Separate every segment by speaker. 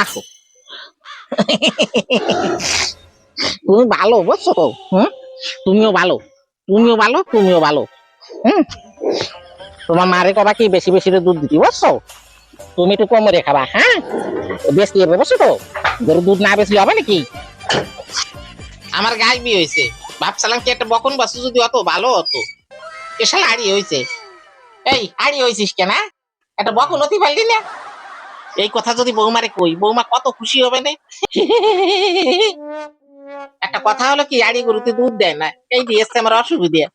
Speaker 1: আসো। তুমি ভালো বুঝছো তো? তুমিও ভালো, তুমিও ভালো, তুমিও ভালো। হুম, তোমার মারে কবা কি বেশি বেশি দুধ দিতে বুঝছো? তুমি একটু কম রে খাবা, হ্যাঁ? বেশি হবে বুঝছো তো? গরু দুধ না বেশি হবে নাকি? আমার গাই বিয়ে হয়েছে, ভাবছিলাম কি একটা বকন বাসু যদি অত ভালো হতো। এসাল হাড়ি হয়েছে। এই হাড়ি হয়েছিস কেন? একটা বকন হতে পারলি না? এই কথা যদি বৌমারে কই, বৌমা কত খুশি হবে না? একটা কথা হলো কি, আড়ি গরুতে দুধ দেয় না, এই দিয়ে এসছে আমার অসুবিধা।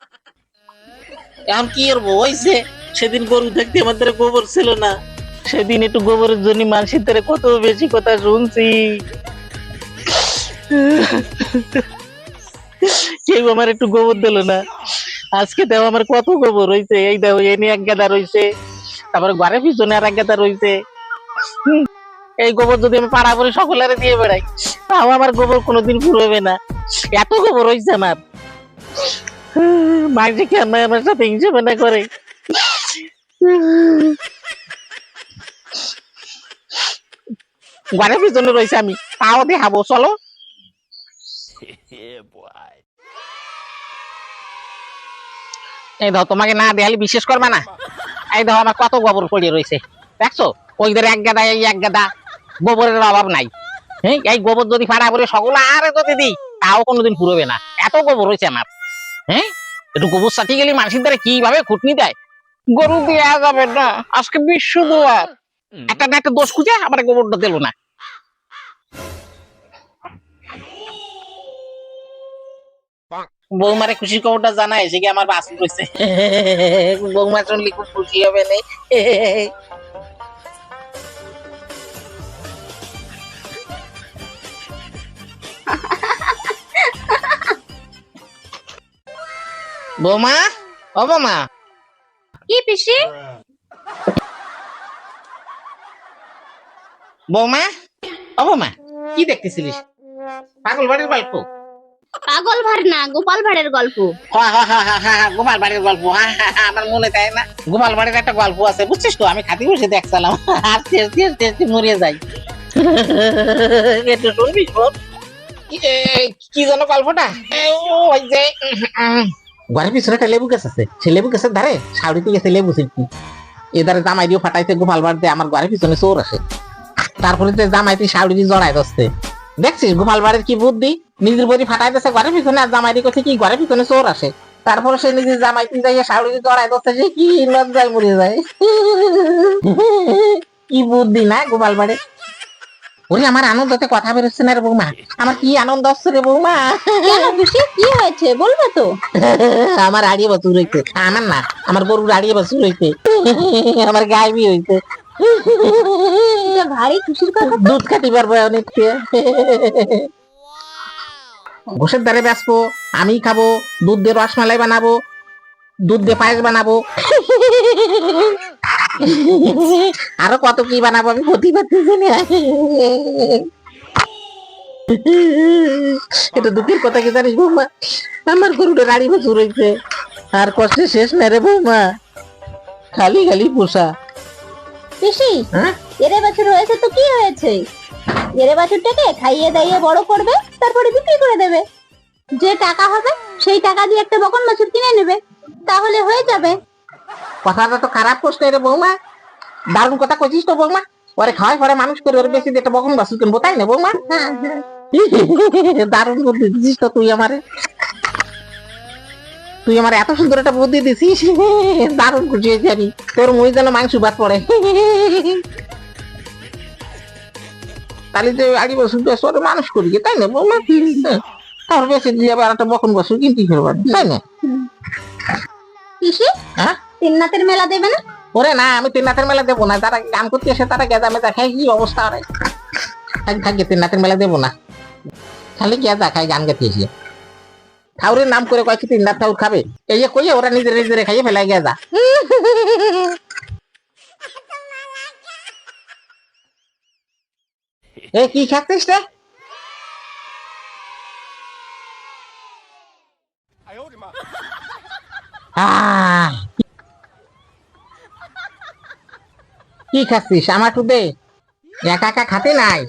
Speaker 1: এখন কি করবো, হয়েছে সেদিন গরু থাকতে আমাদের গোবর ছিল না, সেদিন একটু গোবরের জন্য মানুষের দ্বারা কত বেশি কথা শুনছি। কেউ আমার একটু গোবর দিল না, আজকে দেও আমার কত গোবর হয়েছে। এই দেও এ নিয়ে এক গাদা রয়েছে, তারপরে ঘরের পিছনে আর এক গাদা রয়েছে। এই গোবর যদি আমি পাড়া করে সকলের দিয়ে বেড়াই, তাও আমার গোবর কোনোদিন ফুরবে না, এত গোবর হয়েছে আমার। মাঝে কেন আমার সাথে হিংসে না করে? ঘরের পিছনে রয়েছে আমি, তাও দেখাবো, চলো। এই দাও, তোমাকে না দেখালে বিশেষ করবে না। এই দাও আমার কত গোবর পড়ে রয়েছে, দেখছো? ওই ধরে এক গাদা, এই এক গাদা, গোবরের অভাব নাই। হ্যাঁ, এই গোবর যদি ফাড়া করে সকলে আরে যদি দিই, তাও কোনোদিন ফুরবে না, এত গোবর রয়েছে আমার। হ্যাঁ, একটু গোবর সাথে গেলে মানুষের দ্বারা কিভাবে খুঁটনি দেয়। গরু দেওয়া যাবে না, আজকে বিশ্ব দোয়ার। একটা না একটা দোষ খুঁজে আমার গোবরটা দিল না। বৌমারে খুশির খবরটা জানাই সে কি আমার বাসু কইছে। বৌমা শুনলে খুব খুশি হবে না। বৌমা, ও বৌমা।
Speaker 2: কি পিসি?
Speaker 1: বৌমা, ও বৌমা, কি দেখতেছিলিস? পাগল বাড়ির গল্প?
Speaker 2: পাগল ভাঁড় না, গোপাল ভাঁড়ের গল্প।
Speaker 1: গোপাল বাড়ির গল্প, আমার মনে তাই না, গোপাল বাড়ির একটা গল্প আছে বুঝছিস তো, আমি খাতি বসে দেখছিলাম আর মরিয়ে যাই। একটু শুনবি শোন। কি যেন গল্পটা? ওই যে ঘরের পিছনে একটা লেবু গাছ আছে, সেই লেবু গাছের ধারে সাউরিতে গেছে লেবু ছিলকি। এদারে জামাই দিয়ে ফাটাইতে গোপাল বাড়িতে আমার ঘরের পিছনে চোর আসে। তারপরে জামাইটি সাউরি জড়াই দোস্তে। দেখছিস গোপাল বাড়ির কি বুদ্ধি, নিজের বড়ি ফাটাই দিচ্ছে ঘরের পিছনে, আর জামাইটি করছে কি ঘরের পিছনে চোর আসে। তারপরে সে নিজের জামাইটি যাইয়া সাউরি জড়াই দোস্তে, যে কি লজ্জায় মরে যায়। কি বুদ্ধি না গোপাল বাড়ির। ওরে আমার আনন্দতে কথা বেরোচ্ছে না রে বৌমা, আমার কি আনন্দ হচ্ছে রে বৌমা।
Speaker 2: কেন পিসি, কি হয়েছে বলবে তো?
Speaker 1: আমার আড়িয়ে বছর হইতে, আমার না, আমার গরুর আড়িয়ে বছর হইতে, আমার গায়ে বি হইতে।
Speaker 2: এটা ভারী খুশির কথা তো।
Speaker 1: দুধ খাটি পারবো অনেককে। ঘোষের দ্বারে বেসবো, আমি খাবো, দুধ দিয়ে রসমালাই বানাবো, দুধ দিয়ে পায়েস বানাবো, আরো কত কি বানাবো আমি বলতে পারতেছি না। এটা দুঃখের কথা কি জানিস বৌমা, আমার গরুটা রাড়ি বছর হইছে, আর কষ্টে শেষ না রে বৌমা, খালি খালি পোষা।
Speaker 2: পিসি,
Speaker 1: হ্যাঁ,
Speaker 2: এরে বছর হয়েছে তো কি হয়েছে? এরে বছরটাকে খাইয়ে দাইয়ে বড় করবে, তারপরে বিক্রি করে দেবে। যে টাকা হবে সেই টাকা দিয়ে একটা বকন বাছুর কিনে নেবে, তাহলে হয়ে যাবে।
Speaker 1: কথাটা তো খারাপ করছে রে বৌমা, দারুণ কথা কইছিস তো বৌমা। ওরে খাওয়াই পরে মানুষ করে ওর বেশি একটা বকন বাছুর কিনবো, তাই না বৌমা?
Speaker 2: হ্যাঁ হ্যাঁ।
Speaker 1: দারুণ বুদ্ধি দিছিস তো তুই আমারে, তুই আমার এত সুন্দর একটা বুদ্ধি দিছিস, দারুণ খুশি হয়েছি আমি, তোর মুই যেন মাংস বাদ পড়ে। তাহলে যে আড়ি বছর ওরে মানুষ করি, তাই না বৌমা? তার বেশি দিয়ে আবার একটা বকন বছর কিনতে ফেরবার, তাই না?
Speaker 2: পিসি,
Speaker 1: হ্যাঁ,
Speaker 2: তিননাথের মেলা দেবে না?
Speaker 1: ওরে না, আমি তিননাথের মেলা দেবো না, যারা গান করতে আসে তারা গেজামে দেখায়, কি অবস্থা ওরে। থাকি তিননাথের মেলা দেবো না, খালি গেজা খাই গান গাইতে এসে। ঠাউরের নাম করে কয়েক তিননাথ ঠাউর খাবে, এই যে কইয়ে ওরা নিজের নিজের খাইয়ে ফেলাই গেজা। এ কি খাচ্ছিস রে? আহ কি খাচ্ছিস আমার একটু দে, একা একা খাতে নাই,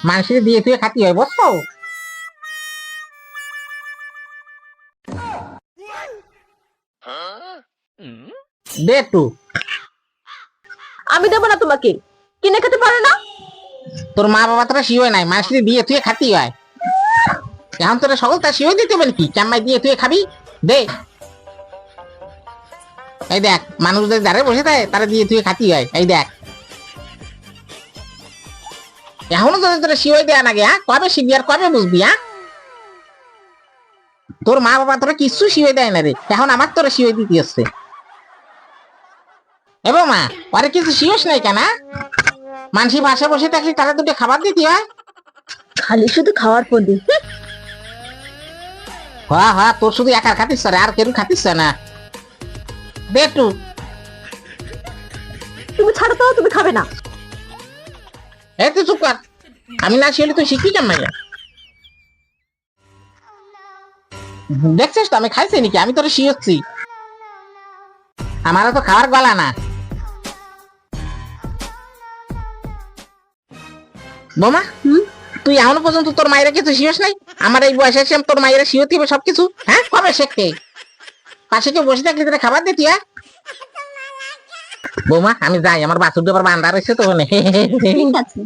Speaker 1: মানুষের দিয়ে তুই খাতি হয় বুঝছো। দে একটু।
Speaker 2: আমি দেবো না তোমাকে, কিনে খেতে পারে না।
Speaker 1: তোর মা বাবা তোরা শিওয় নাই, মানুষের দিয়ে তুই খাতি হয়, এখন তোরা সকল তার শিওয় দিতে পারেন কি চাম্মাই দিয়ে তুই খাবি। দে, এই দেখ মানুষদের যারা বসে থাকে তারা দিয়ে তুই খাতি হয়, এই দেখ এখনো তোদের তোরা শিওয় দেয়া নাকি, হ্যাঁ কবে শিখবি আর কবে বুঝবি। হ্যাঁ তোর মা বাবা তোরা কিচ্ছু শিওয় দেয় না রে, এখন আমার তোরা শিওয় দিতে আসছে। এবং মা আরে কিছু শিওস নাই কেন, মানসি ভাষা বসে থাকলে তারা দুটো খাবার দিতে হয়।
Speaker 2: খালি শুধু খাওয়ার পর দিন।
Speaker 1: হ্যাঁ হ্যাঁ তোর শুধু একার খাতিস রে, আর কেউ খাতিস না। দে একটু।
Speaker 2: তুমি ছাড়ো তো, তুমি খাবে না।
Speaker 1: এই তুই চুপ কর, আমি না শিখলে তুই শিখবি কেন? দেখছিস তো আমি খাইছি নাকি, আমি তোরা শিখছি, আমারও তো খাওয়ার গলা না। বোমা তুই এখনো পর্যন্ত তোর মায়েরা কিছু শিওস নাই, আমার এই বয়সে এসে তোর মায়েরা শিওতে হবে সবকিছু, হ্যাঁ কবে শেখে? পাশে কেউ বসে থাকলে তোরা খাবার দিতি। হ্যাঁ বৌমা আমি যাই, আমার বাছুর আবার বান্ধা রয়েছে তো।
Speaker 2: ঠিক আছে।